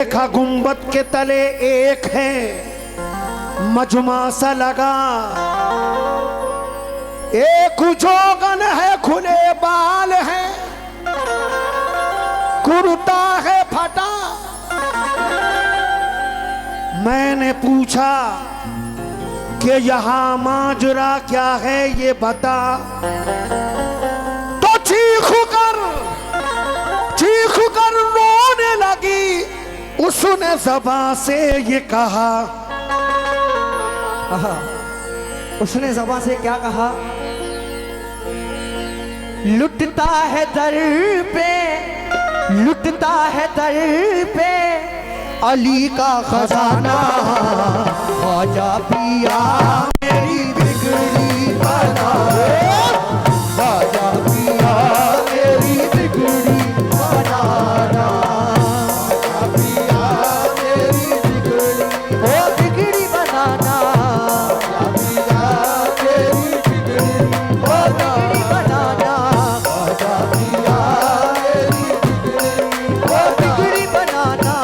देखा गुंबद के तले एक है मजमा सा लगा, एक जोगन है खुले बाल है, कुर्ता है फटा। मैंने पूछा कि यहाँ माजरा क्या है ये बता, तो चीख कर रोने लगी। उसने ज़बान से ये कहा, उसने ज़बान से क्या कहा? लुटता है दर पे, लुटता है दर पे अली का खजाना, ख्वाजा पिया मेरी बिगड़ी बना, ख्वाजा पिया मेरी बिगड़ी बनाना, ख्वाजा पिया मेरी बिगड़ी, ओ बिगड़ी बनाना, ख्वाजा पिया मेरी बिगड़ी, ओ बिगड़ी बनाना, ख्वाजा पिया मेरी बिगड़ी, ओ बिगड़ी बनाना,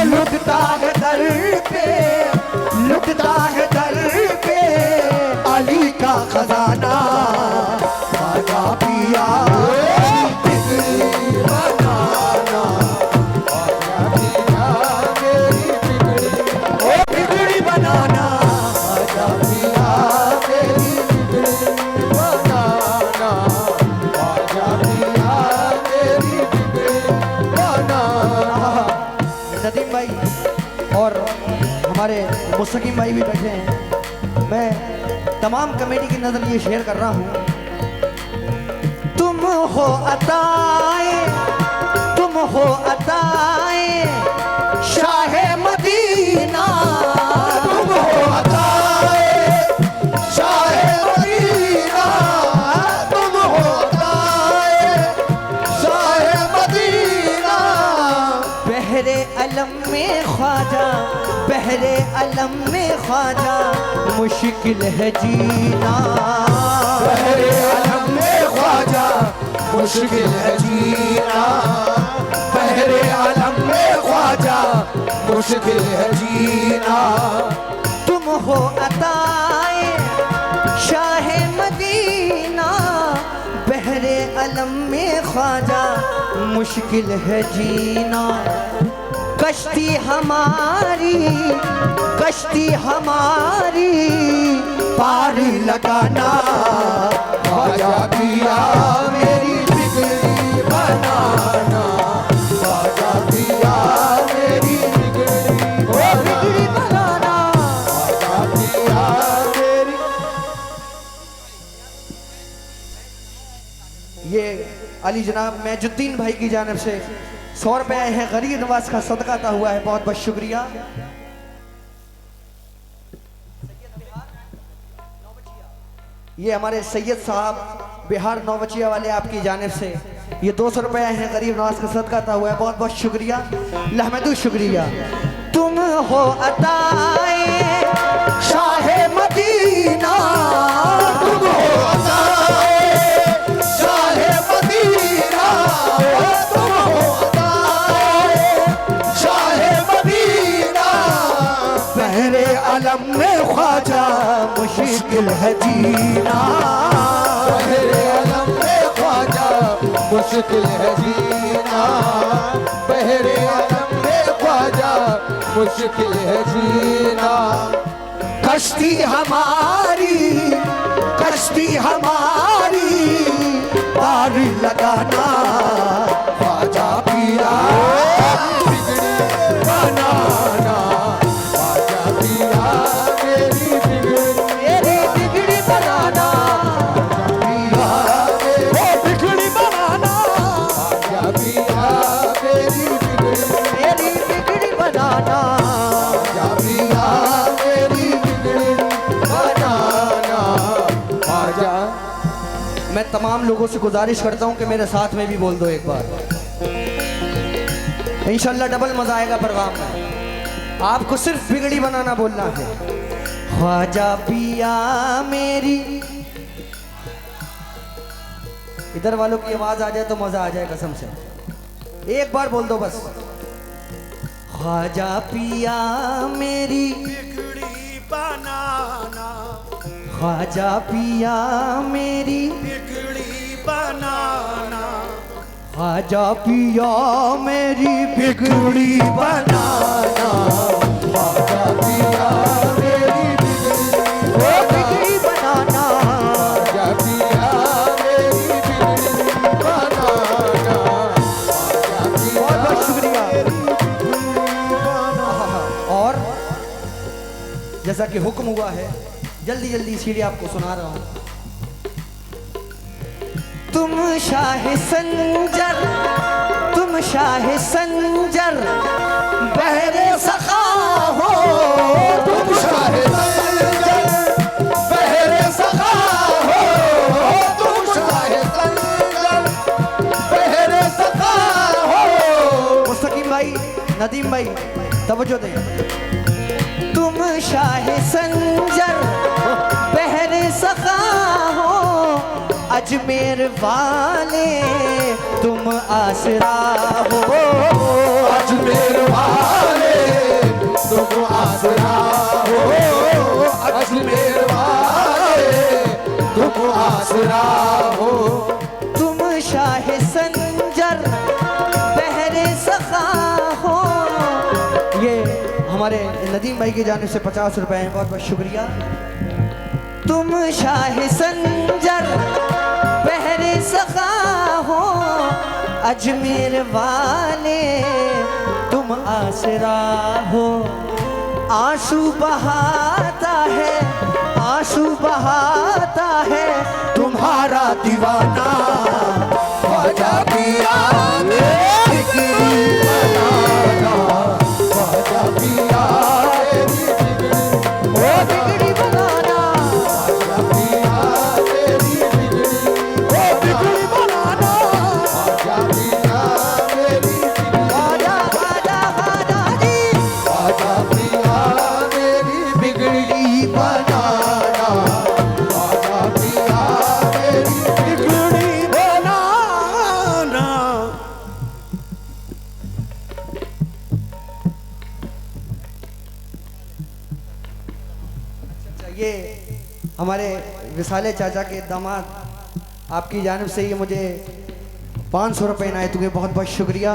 लुटता है दर पे, लुटता है दर पे अली का खजाना, ख्वाजा पिया बिगड़ी बनाना, ख्वाजा पिया मेरी बिगड़ी, ओ बिगड़ी बनाना, ख्वाजा पिया मेरी बिगड़ी बनाना, ख्वाजा पिया मेरी बिगड़ी बनाना। नदीम भाई और हमारे मुस्तकीम भाई भी बैठे हैं। मैं तमाम कमेटी की नजर ये शेयर कर रहा हूँ। तुम हो अताए, तुम हो अताए शाहे मदीना, तुम हो अताए शाहे मदीना, तुम हो अताए शाहे मदीना, बहरे अलम में ख्वाजा, बहरे अलम में ख्वाजा मुश्किल है जीना, बहरे अलम में ख्वाजा मुश्किल है जीना, बहरे अलम में ख्वाजा मुश्किल है जीना। तुम हो अताए शाहे मदीना, बहरे अलम में ख्वाजा मुश्किल है जीना, कश्ती हमारी, कश्ती हमारी पार लगाना, ख्वाजा पिया मेरी बिगड़ी बनाना, ख्वाजा पिया मेरी बिगड़ी, ओ बिगड़ी बनाना, ख्वाजा पिया मेरी। ये अली जनाब मैजुद्दीन भाई की जानिब से 100 रुपए आए हैं, गरीब नवाज का सदका था हुआ है, बहुत बहुत शुक्रिया। ये हमारे सैयद साहब बिहार नौबचिया वाले आपकी जानिब से ये 200 रुपए आए हैं, गरीब नवाज का सदका था हुआ है, बहुत बहुत शुक्रिया, लहमदु शुक्रिया। तुम हो अताए शाहे मदीना, तुम हो अताए शाहे मदीना, तुम हो अताए शाहे मदीना, बहरे अलम में ख्वाजा मुश्किल है जीना, बहरे अलम में ख्वाजा मुश्किल है जीना, बहरे अलम में ख्वाजा मुश्किल है जीना, कश्ती हमारी, कश्ती हमारी पार लगाना, ख्वाजा पिया बिगड़ी बनाना, ख्वाजा पिया मेरी बिगड़ी, मेरी बिगड़ी बनाना, ख्वाजा पिया बिगड़ी बनाना, ख्वाजा पिया मेरी बिगड़ी, मेरी बिगड़ी बनाना, ख्वाजा पिया मेरी बिगड़ी बनाना, ख्वाजा। मैं तमाम लोगों से गुजारिश करता हूं कि मेरे साथ में भी बोल दो एक बार, इंशाल्लाह डबल मजा आएगा प्रोग्राम में। आपको सिर्फ बिगड़ी बनाना बोलना है। ख्वाजा पिया मेरी इधर वालों की आवाज आ जाए तो मजा आ जाए कसम से। एक बार बोल दो बस। ख्वाजा पिया मेरी बिगड़ी बनाना, ख्वाजा पिया मेरी बिगड़ी बनाना, ख्वाजा पिया मेरी बिगड़ी बनाना, ख्वाजा पिया मेरी बिगड़ी बनाना, ख्वाजा पिया मेरी बिगड़ी बनाना, बहुत बहुत शुक्रिया। और जैसा कि हुक्म हुआ है जल्दी जल्दी इसीलिए आपको सुना रहा हूं। तुम शाह संजर, तुम शाह संजर बहरे सखा हो, तुम शाह संजर बहरे सखा हो, तुम शाह संजर बहरे सखा हो। मुस्तकीम भाई, नदीम भाई तवज्जो दें। तुम शाह संजर बहरे सखा हो, अजमेर वाले तुम आसरा हो, अजमेर वाले तुम आसरा हो, अजमेर वाले तुम आसरा हो। तुम शाह संजर बहरे सखा हो। ये हमारे नदीम भाई की जानिब से 50 रुपए हैं, बहुत बहुत शुक्रिया। तुम शाह संजर बहरे सखा हो, अजमेर वाले तुम आसरा हो। आंसू बहाता है, आंसू बहाता है तुम्हारा दीवाना, ख्वाजा पिया बिगड़ी बनाना, ख्वाजा पिया बिगड़ी बनाना, ख्वाजा पिया बिगड़ी बनाना, ख्वाजा पिया मेरी ख्वाजा ख्वाजा ख्वाजा जी, ख्वाजा पिया मेरी बिगड़ी बनाना, ख्वाजा पिया मेरी बिगड़ी बनाना। ये हमारे विसाले चाचा के दामाद आपकी जानिब से ये मुझे 500 रुपये इनायत हुए, बहुत बहुत शुक्रिया,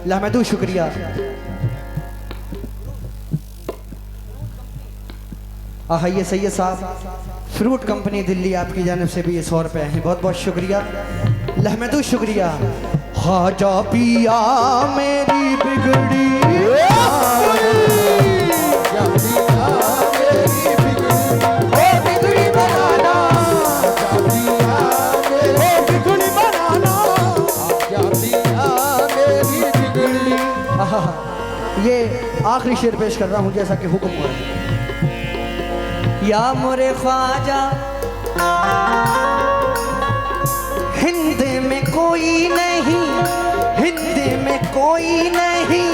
लामदू शुक्रिया। ये सैयद साहब फ्रूट कंपनी दिल्ली आपकी जानिब से भी ये 100 रुपये हैं, बहुत बहुत शुक्रिया, लहमदू शुक्रिया। ख्वाजा पिया मेरी बिगड़ी ये आखिरी शेर पेश कर रहा हूं जैसा कि हुक्म हुआ है। या मोरे ख्वाजा हिंद में कोई नहीं, हिंद में कोई नहीं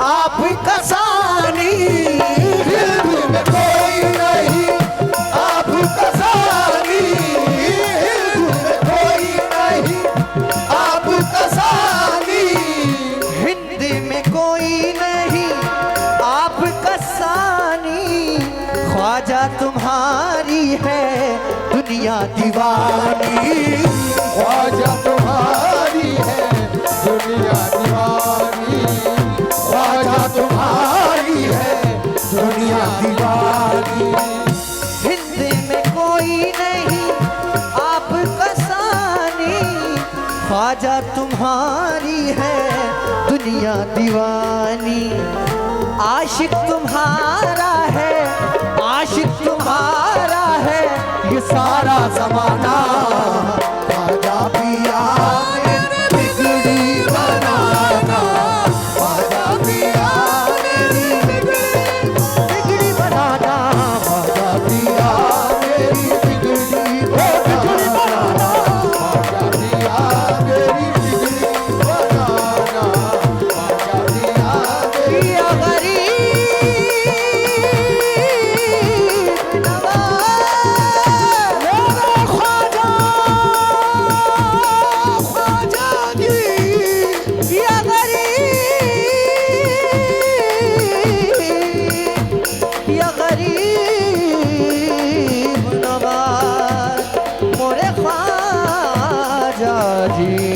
आपका सानी, हिंद में कोई नहीं आपका सानी, हिंद में कोई नहीं आपका सानी, हिंद में कोई नहीं आपका सानी, ख्वाजा तुम्हारी है दुनिया दीवानी, ख्वाजा तुम्हारी है दुनिया दीवानी, ख्वाजा तुम्हारी है दुनिया दीवानी, हिंद में कोई नहीं आपका सानी, ख्वाजा तुम्हारी है दुनिया दीवानी, आशिक तुम्हारा है, आशिक तुम्हारा है ये सारा जमाना, ख्वाजा पिया मेरी बिगड़ी बनाना, ख्वाजा पिया मेरी बिगड़ी बनाना, ख्वाजा पिया मेरी बिगड़ी बनाना, ख्वाजा पिया मेरी बिगड़ी बनाना, ख्वाजा पिया पिया गरीब नवाज मेरा ख्वाजा राजा जी।